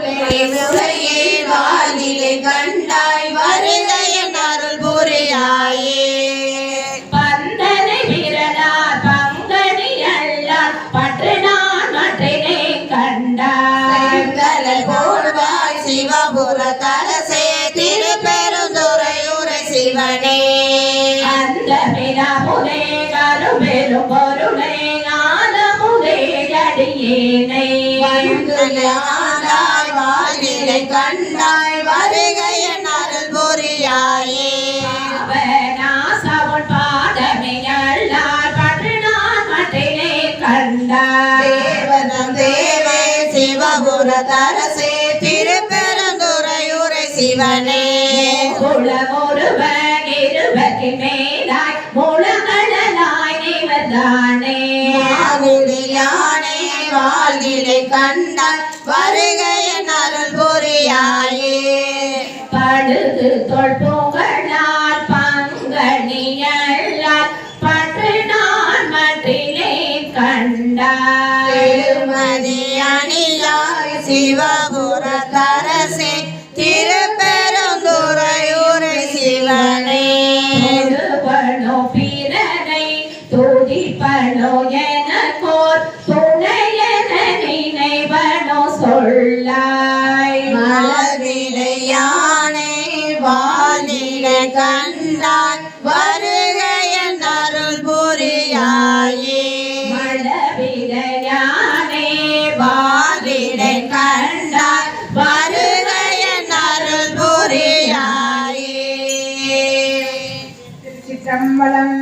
முறையே வானிலை கண்டாய் வருகைய அருள் புரியாயே பந்தனை வீரனார் பங்கனி அல்லார் பற்று நான் மற்றினை கண்டாய் போடுவாய் சிவபுர தரசே திருப்பெருந்துறையூரை சிவனே அந்த பிராமுதே கரும்பெரும் பொருளை ஞானமுதே அடியேனை வானிலை கண்டாய் வருகைய அருள் புரியாயே அவனாசவுள் பாதமே அல்லார் பற்று நான் மற்றினை கண்டாய் தேவனம் தேவே சிவபுர தரசே திருப்பெருந்துறையூரை சிவனே குளமொருவன் இருவருக்கு மேலாய் முழங்கடலாய் நிவந்தானே யானே வாழ்நிலை கண்டாய் வருகைய அருள் புரியாயே படுது தொல் புகழால் பங்கனியல்லால் பற்று நான் மற்றிலே கண்டாய் திருமதி அணியாய் சிவபுர தரசே திருப்பெருந்துறையூரை சிவனே தொழுவனோ பிறனை துதிப்பனோ எனக்கோர் துணையென நினைவனோ சொல்லாய் மலர்விடையானே வானிலை கண்டாய் வருகைய அருள் புரியாயே மழவிடையானே வானிலை கண்டாய் வருகைய அருள் புரியாயே திருச்சிற்றம்பலம்.